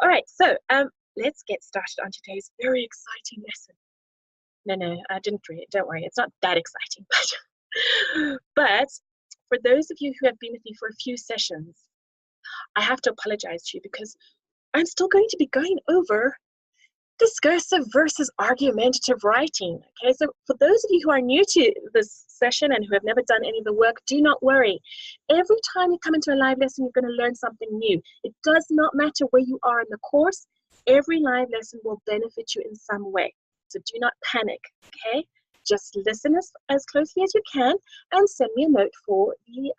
All right, so let's get started on today's very exciting lesson. No, I didn't read it. Don't worry, it's not that exciting. But for those of you who have been with me for a few sessions, I have to apologize to you because I'm still going to be going over discursive versus argumentative writing. Okay, so for those of you who are new to this session and who have never done any of the work, do not worry. Every time you come into a live lesson, you're going to learn something new. It does not matter where you are in the course. Every live lesson will benefit you in some way. So do not panic, okay? Just listen as closely as you can and send me a note for the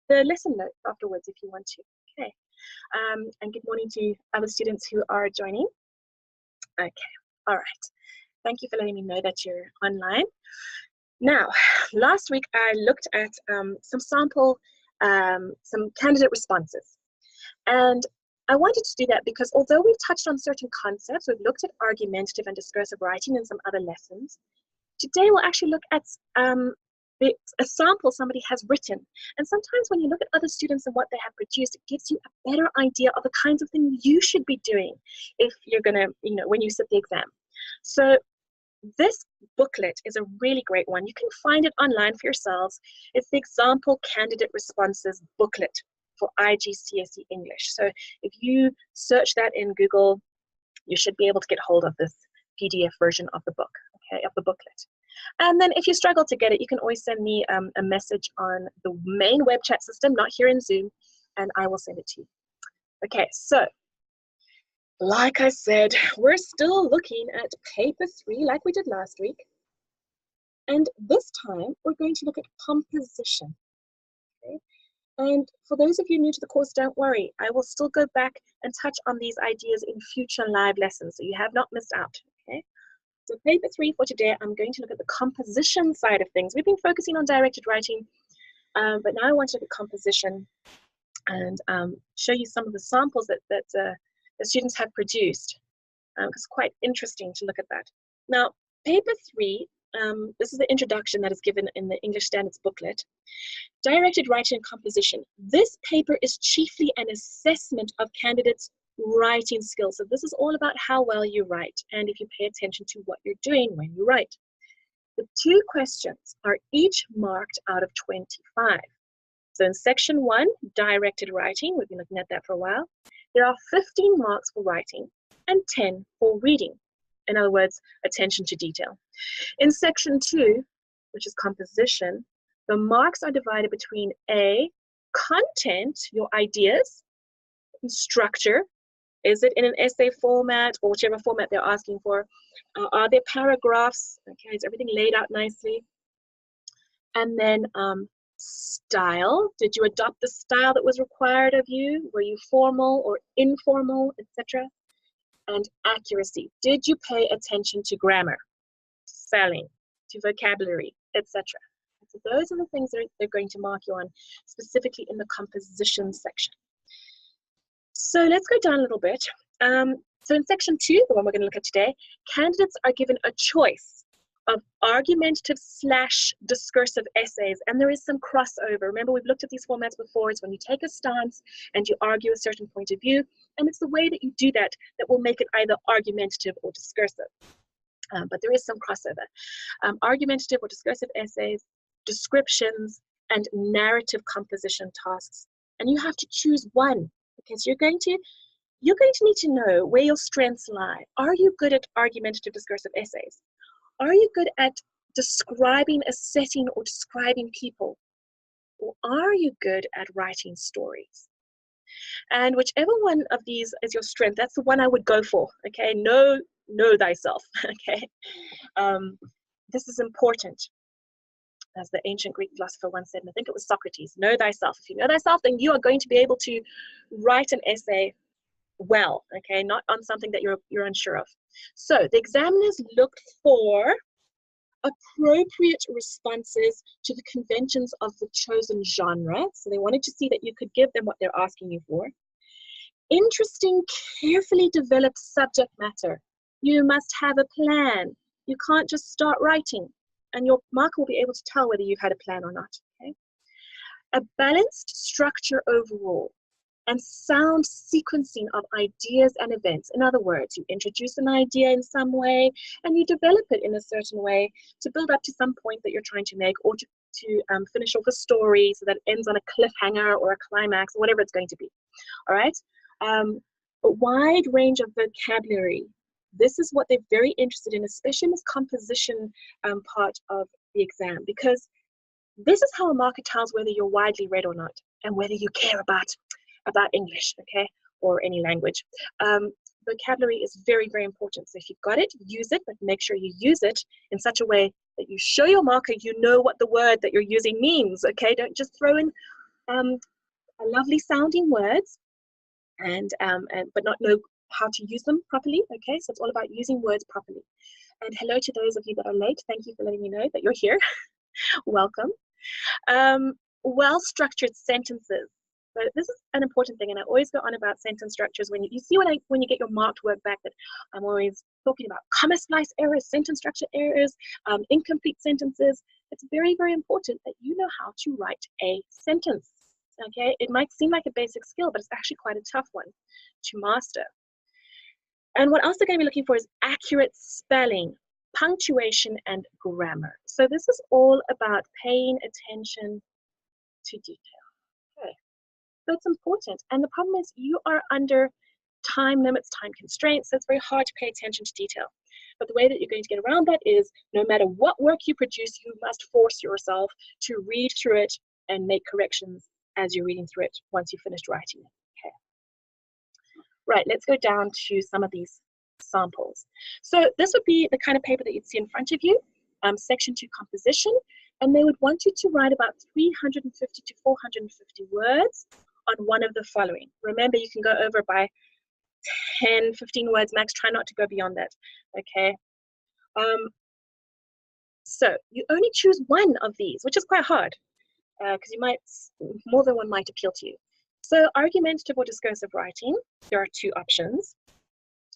lesson note afterwards if you want to, okay? And good morning to other students who are joining. Okay, all right. Thank you for letting me know that you're online. Now, last week I looked at some candidate responses. And I wanted to do that because although we've touched on certain concepts, we've looked at argumentative and discursive writing in some other lessons, today we'll actually look at a sample somebody has written. And sometimes when you look at other students and what they have produced, it gives you a better idea of the kinds of things you should be doing if you're gonna, when you sit the exam. So this booklet is a really great one. You can find it online for yourselves. It's the Example Candidate Responses booklet for IGCSE English. So if you search that in Google, you should be able to get hold of this PDF version of the book, okay, of the booklet. And then if you struggle to get it, you can always send me a message on the main web chat system, not here in Zoom, and I will send it to you. Okay, so like I said, we're still looking at paper 3 like we did last week. And this time we're going to look at composition. Okay? And for those of you new to the course, don't worry. I will still go back and touch on these ideas in future live lessons, so you have not missed out. Okay? So paper 3 for today, I'm going to look at the composition side of things. We've been focusing on directed writing, but now I want to look at composition and show you some of the samples that the students have produced. It's quite interesting to look at that. Now, paper 3, this is the introduction that is given in the English Standards booklet. Directed writing and composition. This paper is chiefly an assessment of candidates' writing skills. So this is all about how well you write and if you pay attention to what you're doing when you write. The 2 questions are each marked out of 25. So in section 1, directed writing, we've been looking at that for a while, there are 15 marks for writing and 10 for reading. In other words, attention to detail. In section 2, which is composition, the marks are divided between A, content, your ideas, and structure. Is it in an essay format or whichever format they're asking for? Are there paragraphs? Okay, is everything laid out nicely? And then style. Did you adopt the style that was required of you? Were you formal or informal, etc.? And accuracy. Did you pay attention to grammar, spelling, to vocabulary, etc.? So those are the things that they're going to mark you on, specifically in the composition section. So let's go down a little bit. So in section 2, the one we're going to look at today, candidates are given a choice of argumentative / discursive essays, and there is some crossover. Remember, we've looked at these formats before. It's when you take a stance and you argue a certain point of view, and it's the way that you do that that will make it either argumentative or discursive. But there is some crossover. Argumentative or discursive essays, descriptions, and narrative composition tasks. And you have to choose one, because you're going to need to know where your strengths lie. Are you good at argumentative discursive essays? Are you good at describing a setting or describing people? Or are you good at writing stories? And whichever one of these is your strength, that's the one I would go for, okay? Know thyself, okay? This is important. As the ancient Greek philosopher once said, and I think it was Socrates, know thyself. If you know thyself, then you are going to be able to write an essay well, okay, not on something that you're unsure of. So the examiners looked for appropriate responses to the conventions of the chosen genre. So they wanted to see that you could give them what they're asking you for. Interesting, carefully developed subject matter. You must have a plan. You can't just start writing, and your marker will be able to tell whether you've had a plan or not. Okay? A balanced structure overall. and sound sequencing of ideas and events. In other words, you introduce an idea in some way and you develop it in a certain way to build up to some point that you're trying to make, or to finish off a story so that it ends on a cliffhanger or a climax, or whatever it's going to be. All right. A wide range of vocabulary. This is what they're very interested in, especially in this composition part of the exam, because this is how a marker tells whether you're widely read or not, and whether you care about English, okay, or any language. Vocabulary is very, very important. So if you've got it, use it, but make sure you use it in such a way that you show your marker you know what the word that you're using means, okay? Don't just throw in lovely sounding words but not know how to use them properly, okay? So it's all about using words properly. And hello to those of you that are late. Thank you for letting me know that you're here. Welcome. Well-structured sentences. So this is an important thing, and I always go on about sentence structures. When you get your marked work back, that I'm always talking about comma splice errors, sentence structure errors, incomplete sentences. It's very, very important that you know how to write a sentence. Okay, it might seem like a basic skill, but it's actually quite a tough one to master. And what else they're going to be looking for is accurate spelling, punctuation, and grammar. So this is all about paying attention to detail. Okay, so it's important. And the problem is you are under time limits, time constraints, so it's very hard to pay attention to detail. But the way that you're going to get around that is no matter what work you produce, you must force yourself to read through it and make corrections as you're reading through it once you've finished writing it. Okay. Right, let's go down to some of these samples. So this would be the kind of paper that you'd see in front of you, section 2 composition, and they would want you to write about 350 to 450 words on one of the following. Remember, you can go over by 10, 15 words max. Try not to go beyond that, okay? So you only choose one of these, which is quite hard, because more than one might appeal to you. So argumentative or discursive writing, there are 2 options.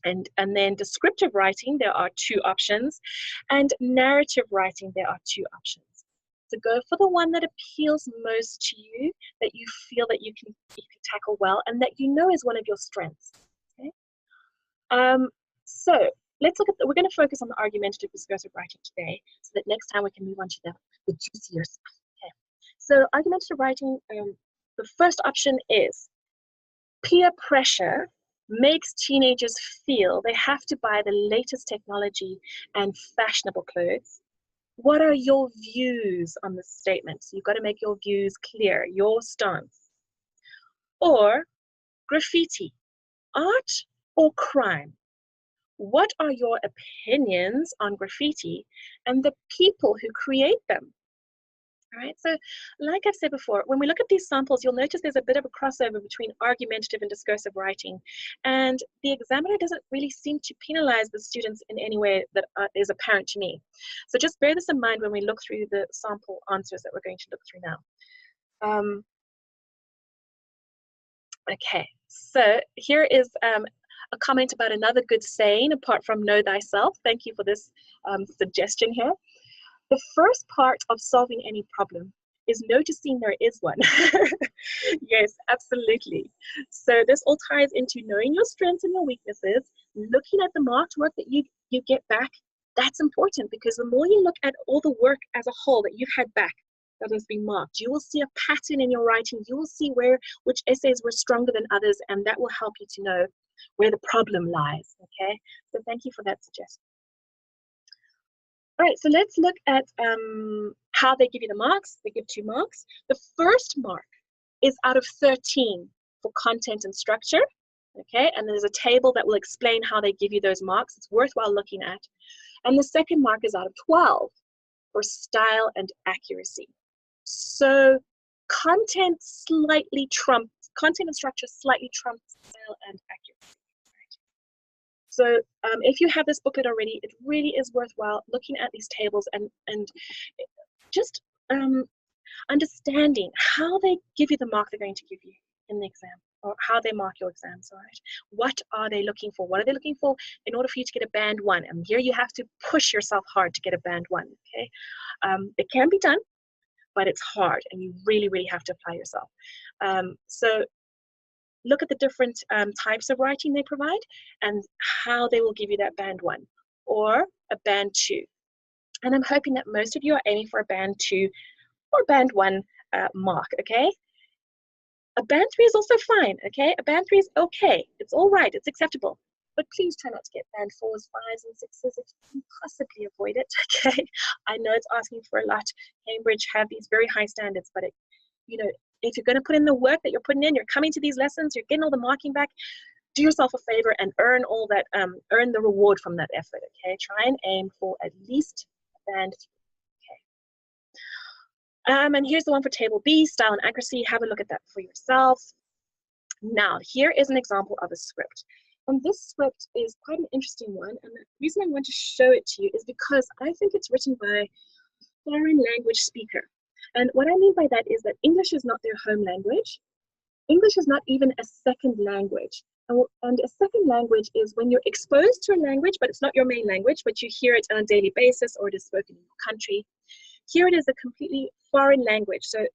And then descriptive writing, there are 2 options. And narrative writing, there are 2 options. So go for the one that appeals most to you, that you feel that you can tackle well, and that you know is one of your strengths. Okay? So let's look at we're going to focus on the argumentative discursive writing today, so that next time we can move on to the juicier stuff. Okay. So argumentative writing, the first option is peer pressure makes teenagers feel they have to buy the latest technology and fashionable clothes. What are your views on this statement? So you've got to make your views clear, your stance. Or graffiti, art or crime? What are your opinions on graffiti and the people who create them? All right, so like I've said before, when we look at these samples, you'll notice there's a bit of a crossover between argumentative and discursive writing. And the examiner doesn't really seem to penalize the students in any way that is apparent to me. So just bear this in mind when we look through the sample answers that we're going to look through now. Okay, so here is a comment about another good saying, apart from know thyself. Thank you for this suggestion here. The first part of solving any problem is noticing there is one. Yes, absolutely. So this all ties into knowing your strengths and your weaknesses, looking at the marked work that you get back. That's important, because the more you look at all the work as a whole that you've had back that has been marked, you will see a pattern in your writing. You will see which essays were stronger than others, and that will help you to know where the problem lies, okay? So thank you for that suggestion. All right, so let's look at how they give you the marks. They give 2 marks. The first mark is out of 13 for content and structure, okay? And there's a table that will explain how they give you those marks. It's worthwhile looking at. And the second mark is out of 12 for style and accuracy. So content and structure slightly trump style and accuracy. So if you have this booklet already, it really is worthwhile looking at these tables and just understanding how they give you the mark they're going to give you in the exam, or how they mark your exams, all right? What are they looking for? What are they looking for in order for you to get a band 1? And here you have to push yourself hard to get a band 1, okay? It can be done, but it's hard, and you really, really have to apply yourself. So look at the different types of writing they provide and how they will give you that band 1 or a band 2. And I'm hoping that most of you are aiming for a band 2 or band 1 mark, okay? A band 3 is also fine, okay? A band 3 is okay. It's all right. It's acceptable. But please try not to get band 4s, 5s, and 6s if you can possibly avoid it, okay? I know it's asking for a lot. Cambridge have these very high standards, but you know, if you're going to put in the work that you're putting in, you're coming to these lessons, you're getting all the marking back, do yourself a favor and earn all that, earn the reward from that effort, okay? Try and aim for at least band 3, okay? And here's the one for table B, style and accuracy. Have a look at that for yourself. Now, here is an example of a script. And this script is quite an interesting one. And the reason I want to show it to you is because I think it's written by a foreign language speaker. And what I mean by that is that English is not their home language. English is not even a second language. And a second language is when you're exposed to a language, but it's not your main language, but you hear it on a daily basis or it is spoken in your country. Here it is a completely foreign language. So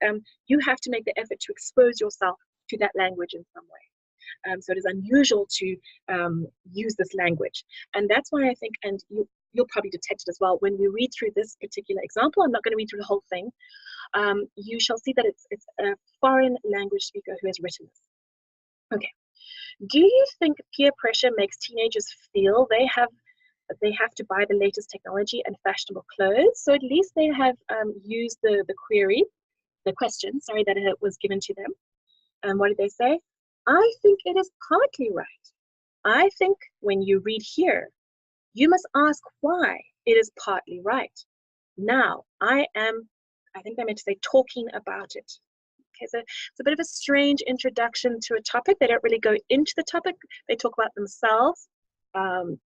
you have to make the effort to expose yourself to that language in some way. So it is unusual to use this language. And that's why I think, and you'll probably detect it as well, when we read through this particular example, I'm not going to read through the whole thing, you shall see that it's a foreign language speaker who has written this. Okay. Do you think peer pressure makes teenagers feel they have to buy the latest technology and fashionable clothes? So at least they have used the question, that it was given to them. And what did they say? I think it is partly right. I think when you read here, you must ask why it is partly right. Now, I think I meant to say talking about it. Okay, so it's a bit of a strange introduction to a topic. They don't really go into the topic. They talk about themselves,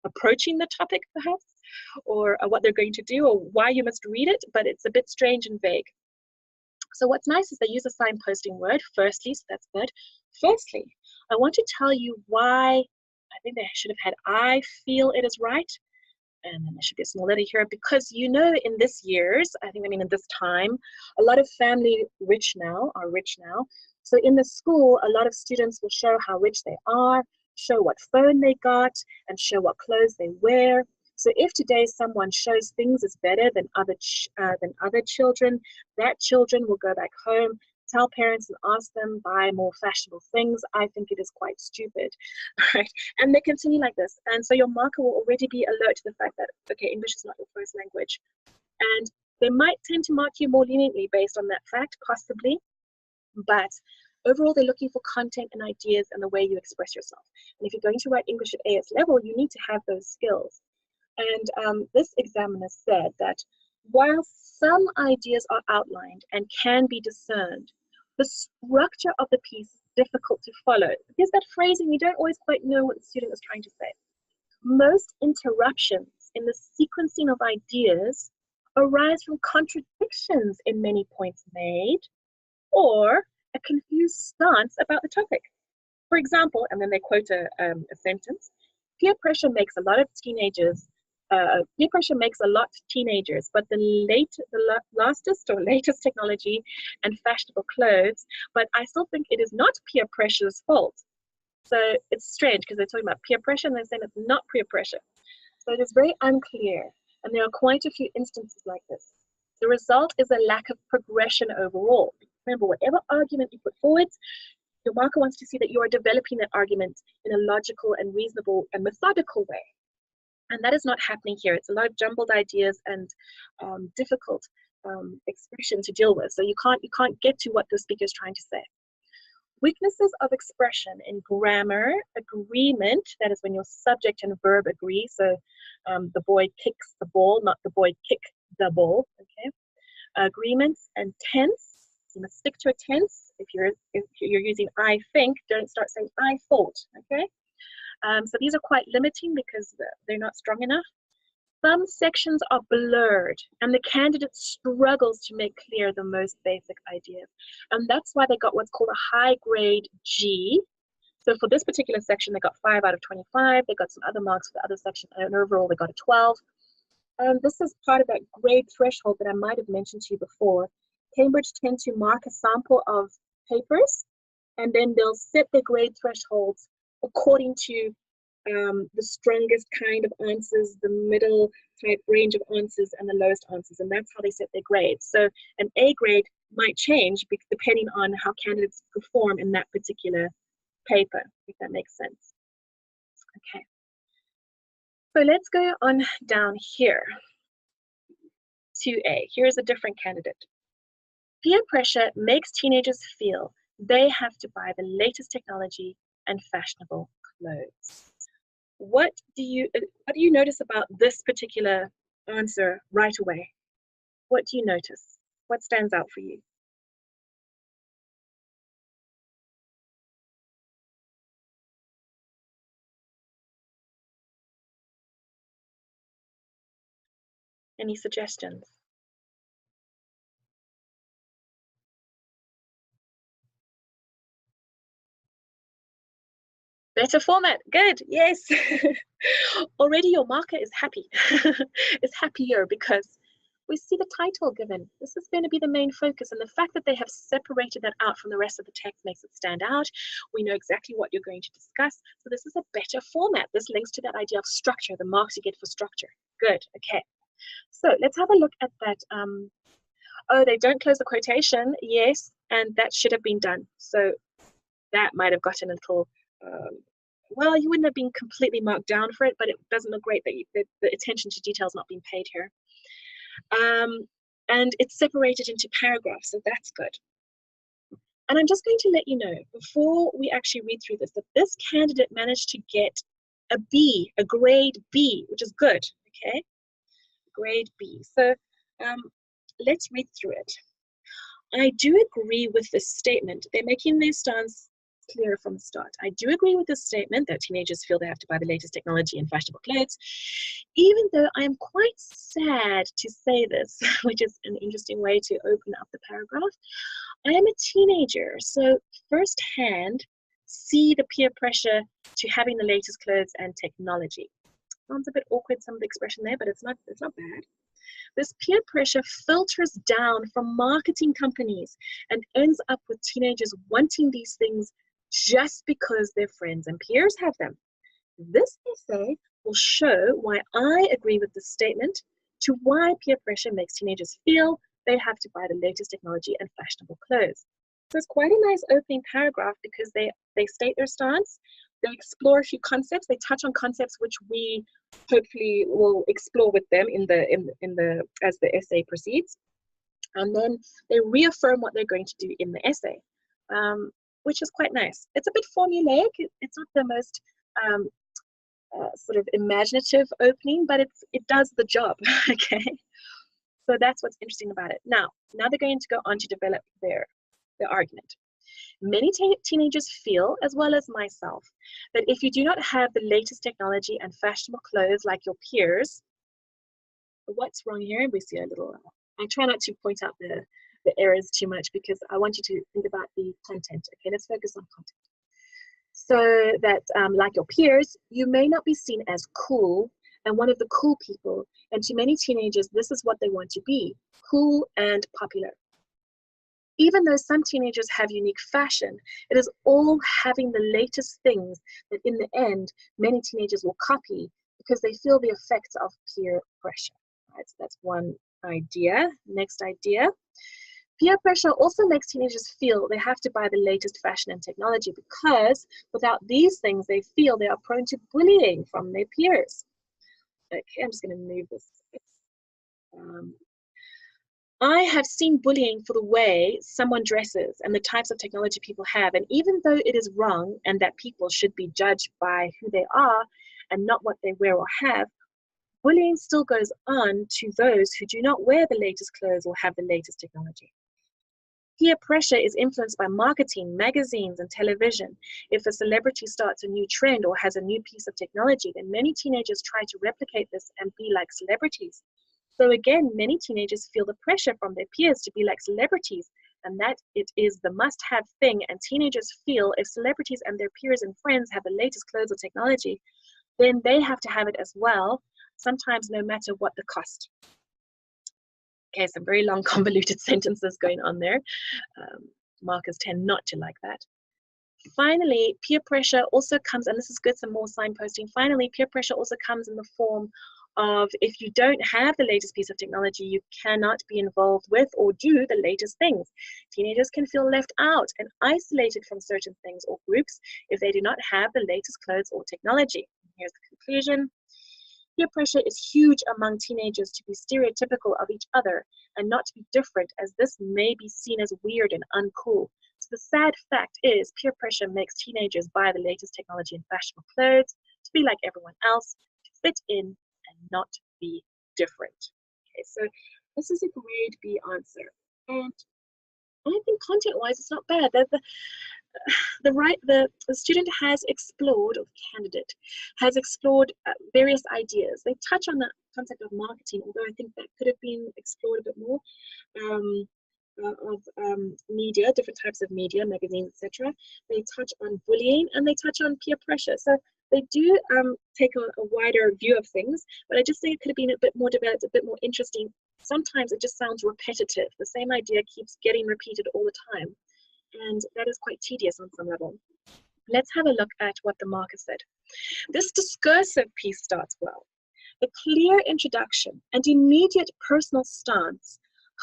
approaching the topic perhaps, or what they're going to do, or why you must read it, but it's a bit strange and vague. So what's nice is they use a signposting word, firstly, so that's good. Firstly, I want to tell you why I think they should have had I feel it is right. And then there should be a small letter here, because you know in this years, in this time, a lot of family are rich now. So in the school, a lot of students will show how rich they are, show what phone they got, and show what clothes they wear. So if today someone shows things is better than other children, that children will go back home, tell parents and ask them buy more fashionable things. I think it is quite stupid, right? And they continue like this. And so your marker will already be alert to the fact that, okay, English is not your first language. And they might tend to mark you more leniently based on that fact, possibly. But overall, they're looking for content and ideas and the way you express yourself. And if you're going to write English at AS level, you need to have those skills. And this examiner said that while some ideas are outlined and can be discerned, the structure of the piece is difficult to follow. There's that phrasing, you don't always quite know what the student is trying to say. Most interruptions in the sequencing of ideas arise from contradictions in many points made, or a confused stance about the topic. For example, and then they quote a sentence, peer pressure makes a lot of teenagers, but the latest technology and fashionable clothes, but I still think it is not peer pressure's fault. So it's strange because they're talking about peer pressure and they're saying it's not peer pressure. So it is very unclear, and there are quite a few instances like this. The result is a lack of progression overall. Remember, whatever argument you put forward, your marker wants to see that you are developing that argument in a logical and reasonable and methodical way. And that is not happening here. It's a lot of jumbled ideas and difficult expression to deal with. So you can't get to what the speaker is trying to say. Weaknesses of expression in grammar, agreement, that is when your subject and verb agree. So the boy kicks the ball, not the boy kick the ball, okay? Agreements and tense. You must stick to a tense. If you're using I think, don't start saying I thought, okay? So these are quite limiting because they're not strong enough. Some sections are blurred and the candidate struggles to make clear the most basic ideas. And that's why they got what's called a high grade G. So for this particular section, they got 5 out of 25. They got some other marks for the other section, and overall they got a 12. This is part of that grade threshold that I might have mentioned to you before. Cambridge tend to mark a sample of papers And then they'll set their grade thresholds according to the strongest kind of answers, the middle type range of answers, and the lowest answers. And that's how they set their grades. So an A grade might change depending on how candidates perform in that particular paper, if that makes sense. Okay. So let's go on down here to A. Here's a different candidate. Peer pressure makes teenagers feel they have to buy the latest technology and fashionable clothes. What do you notice about this particular answer right away? What do you notice? What stands out for you? Any suggestions? Better format, good, yes. Already your marker is happy, is happier because we see the title given. This is going to be the main focus, and the fact that they have separated that out from the rest of the text makes it stand out. We know exactly what you're going to discuss, so this is a better format. This links to that idea of structure, the marks you get for structure. Good, okay. So let's have a look at that. Oh, they don't close the quotation, yes, and that should have been done. So that might have gotten a little, well, you wouldn't have been completely marked down for it, but it doesn't look great that the attention to detail is not being paid here. And it's separated into paragraphs, so that's good. And I'm just going to let you know, before we actually read through this, that this candidate managed to get a B, a grade B, which is good, okay? Grade B. So let's read through it. I do agree with this statement. They're making their stance clear from the start. I do agree with this statement that teenagers feel they have to buy the latest technology and fashionable clothes, even though I am quite sad to say this, which is an interesting way to open up the paragraph. I am a teenager, so firsthand see the peer pressure to having the latest clothes and technology. Sounds a bit awkward, some of the expression there, but it's not bad. This peer pressure filters down from marketing companies and ends up with teenagers wanting these things just because their friends and peers have them. This essay will show why I agree with this statement, to why peer pressure makes teenagers feel they have to buy the latest technology and fashionable clothes. So it's quite a nice opening paragraph because they state their stance, they explore a few concepts, they touch on concepts which we hopefully will explore with them as the essay proceeds, and then they reaffirm what they're going to do in the essay, which is quite nice. It's a bit formulaic. It's not the most sort of imaginative opening, but it does the job. Okay, so that's what's interesting about it. Now they're going to go on to develop their argument. Many teenagers feel, as well as myself, that if you do not have the latest technology and fashionable clothes like your peers, what's wrong here? We see a little, I try not to point out the errors too much because I want you to think about the content. Okay, let's focus on content. So that like your peers, you may not be seen as cool and one of the cool people. And to many teenagers, this is what they want to be, cool and popular. Even though some teenagers have unique fashion, it is all having the latest things that in the end, many teenagers will copy because they feel the effects of peer pressure. Right, so that's one idea. Next idea. Peer pressure also makes teenagers feel they have to buy the latest fashion and technology because without these things, they feel they are prone to bullying from their peers. Okay, I'm just going to move this. I have seen bullying for the way someone dresses and the types of technology people have. And even though it is wrong and that people should be judged by who they are and not what they wear or have, bullying still goes on to those who do not wear the latest clothes or have the latest technology. Peer pressure is influenced by marketing, magazines, and television. If a celebrity starts a new trend or has a new piece of technology, then many teenagers try to replicate this and be like celebrities. So again, many teenagers feel the pressure from their peers to be like celebrities, and that it is the must-have thing. And teenagers feel if celebrities and their peers and friends have the latest clothes or technology, then they have to have it as well, sometimes no matter what the cost. Okay, some very long, convoluted sentences going on there. Markers tend not to like that. Finally, peer pressure also comes, and this is good, some more signposting. Finally, peer pressure also comes in the form of, if you don't have the latest piece of technology, you cannot be involved with or do the latest things. Teenagers can feel left out and isolated from certain things or groups if they do not have the latest clothes or technology. Here's the conclusion. Peer pressure is huge among teenagers to be stereotypical of each other and not to be different, as this may be seen as weird and uncool. So the sad fact is, peer pressure makes teenagers buy the latest technology and fashionable clothes to be like everyone else, to fit in and not be different. Okay, so this is a grade B answer. And I think content-wise, it's not bad. The student has explored, or the candidate has explored various ideas. They touch on the concept of marketing, although I think that could have been explored a bit more, media, different types of media, magazines, etc. They touch on bullying and they touch on peer pressure. So they do take a wider view of things, but I just think it could have been a bit more developed, a bit more interesting. Sometimes it just sounds repetitive. The same idea keeps getting repeated all the time, and that is quite tedious on some level. Let's have a look at what the marker said. This discursive piece starts well. The clear introduction and immediate personal stance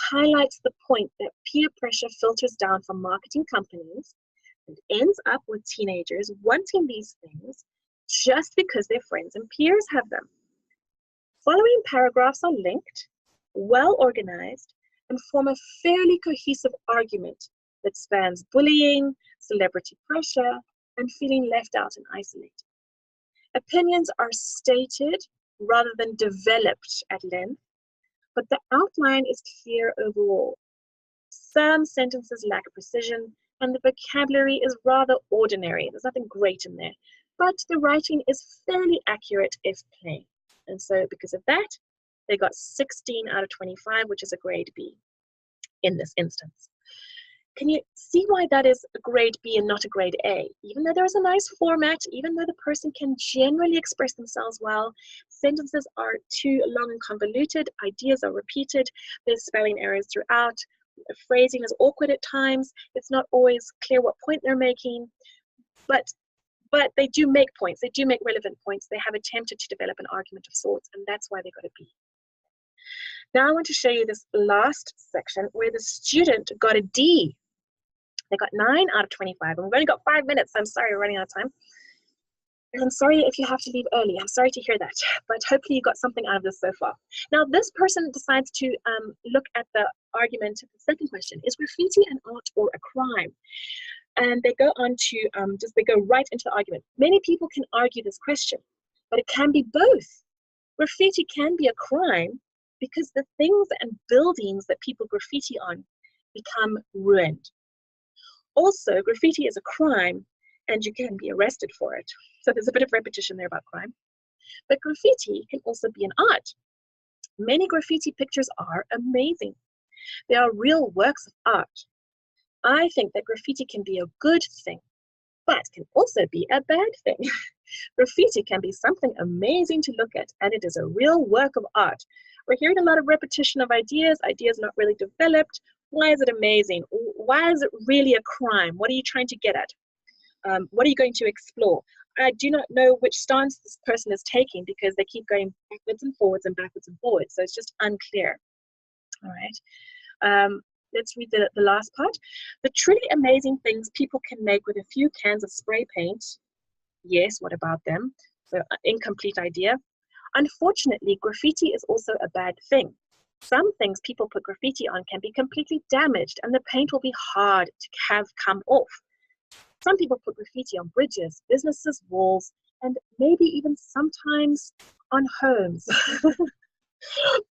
highlights the point that peer pressure filters down from marketing companies and ends up with teenagers wanting these things just because their friends and peers have them. Following paragraphs are linked, well organized, and form a fairly cohesive argument that spans bullying, celebrity pressure, and feeling left out and isolated. Opinions are stated rather than developed at length, but the outline is clear overall. Some sentences lack precision, and the vocabulary is rather ordinary. There's nothing great in there, but the writing is fairly accurate if plain. And so because of that, they got 16 out of 25, which is a grade B in this instance. Can you see why that is a grade B and not a grade A? Even though there's a nice format, even though the person can generally express themselves well, sentences are too long and convoluted, ideas are repeated, there's spelling errors throughout, phrasing is awkward at times, it's not always clear what point they're making, but they do make points, they do make relevant points, they have attempted to develop an argument of sorts, and that's why they got a B. Now I want to show you this last section where the student got a D. They got 9 out of 25, and we've only got 5 minutes, so I'm sorry we're running out of time. And I'm sorry if you have to leave early. I'm sorry to hear that, but hopefully you got something out of this so far. Now, this person decides to look at the argument of the second question. Is graffiti an art or a crime? And they go on to, they go right into the argument. Many people can argue this question, but it can be both. Graffiti can be a crime because the things and buildings that people graffiti on become ruined. Also, graffiti is a crime and you can be arrested for it. So there's a bit of repetition there about crime. But graffiti can also be an art. Many graffiti pictures are amazing. They are real works of art. I think that graffiti can be a good thing, but can also be a bad thing. Graffiti can be something amazing to look at, and it is a real work of art. We're hearing a lot of repetition of ideas not really developed. Why is it amazing? Why is it really a crime? What are you trying to get at? What are you going to explore? I do not know which stance this person is taking because they keep going backwards and forwards and backwards and forwards. So it's just unclear. All right. Let's read the last part. The truly amazing things people can make with a few cans of spray paint. Yes, what about them? So incomplete idea. Unfortunately, graffiti is also a bad thing. Some things people put graffiti on can be completely damaged and the paint will be hard to have come off. Some people put graffiti on bridges, businesses, walls, and maybe even sometimes on homes.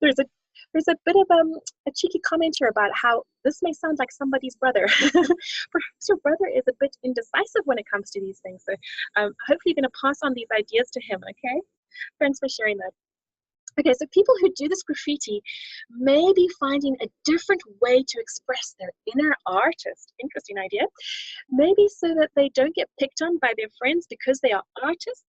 There's a bit of a cheeky comment here about how this may sound like somebody's brother. Perhaps your brother is a bit indecisive when it comes to these things. So hopefully you're going to pass on these ideas to him, okay? Thanks for sharing that. Okay, so people who do this graffiti may be finding a different way to express their inner artist. Interesting idea. Maybe so that they don't get picked on by their friends because they are artists.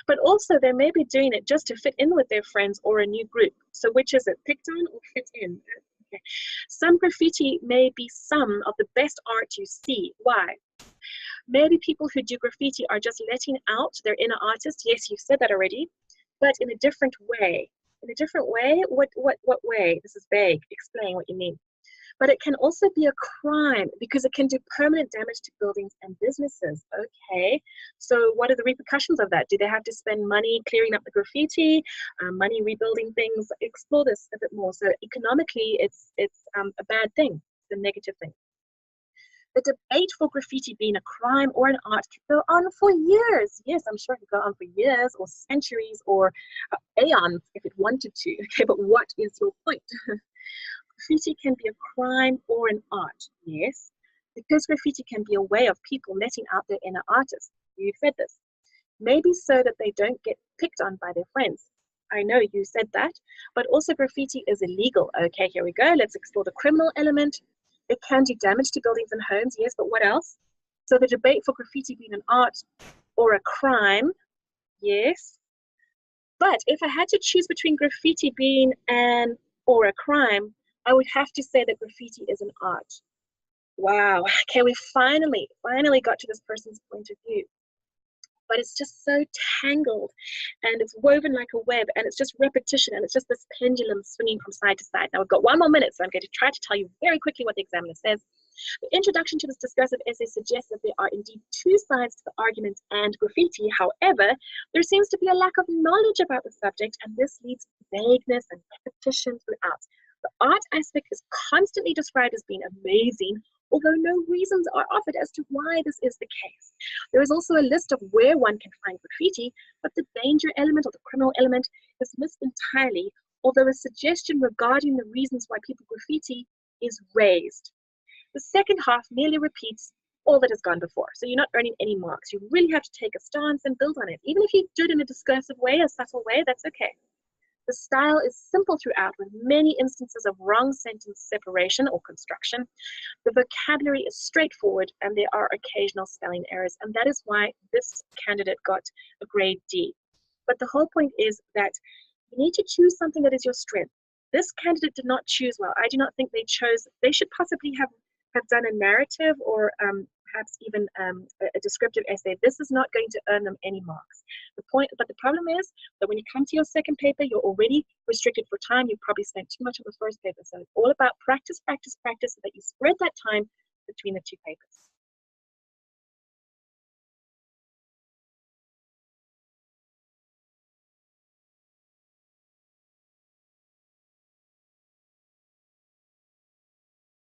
But also they may be doing it just to fit in with their friends or a new group. So which is it, picked on or fit in? Okay. Some graffiti may be some of the best art you see. Why? Maybe people who do graffiti are just letting out their inner artist. Yes, you've said that already, but in a different way. In a different way? What way? This is vague. Explain what you mean. But it can also be a crime because it can do permanent damage to buildings and businesses. Okay, so what are the repercussions of that? Do they have to spend money clearing up the graffiti, money rebuilding things? Explore this a bit more. So economically, it's a bad thing, it's a negative thing. The debate for graffiti being a crime or an art can go on for years. Yes, I'm sure it could go on for years or centuries or aeons if it wanted to. Okay, but what is your point? Graffiti can be a crime or an art, yes, because graffiti can be a way of people letting out their inner artist. You said this. Maybe so that they don't get picked on by their friends. I know you said that, but also graffiti is illegal. Okay, here we go. Let's explore the criminal element. It can do damage to buildings and homes, yes, but what else? So the debate for graffiti being an art or a crime, yes. But if I had to choose between graffiti being an or a crime, I would have to say that graffiti is an art. Wow, okay, we finally got to this person's point of view. But it's just so tangled and it's woven like a web and it's just repetition and it's just this pendulum swinging from side to side. Now we've got 1 more minute, so I'm going to try to tell you very quickly what the examiner says. The introduction to this discursive essay suggests that there are indeed two sides to the argument and graffiti. However, there seems to be a lack of knowledge about the subject and this leads to vagueness and repetition throughout. The art aspect is constantly described as being amazing, although no reasons are offered as to why this is the case. There is also a list of where one can find graffiti, but the danger element or the criminal element is missed entirely, although a suggestion regarding the reasons why people graffiti is raised. The second half merely repeats all that has gone before, so you're not earning any marks. You really have to take a stance and build on it. Even if you do it in a discursive way, a subtle way, that's okay. The style is simple throughout, with many instances of wrong sentence separation or construction. The vocabulary is straightforward, and there are occasional spelling errors, and that is why this candidate got a grade D. But the whole point is that you need to choose something that is your strength. This candidate did not choose well. I do not think they chose. They should possibly have done a narrative or perhaps even a descriptive essay. This is not going to earn them any marks. But the problem is that when you come to your second paper, you're already restricted for time. You've probably spent too much on the first paper. So it's all about practice, practice, practice so that you spread that time between the two papers.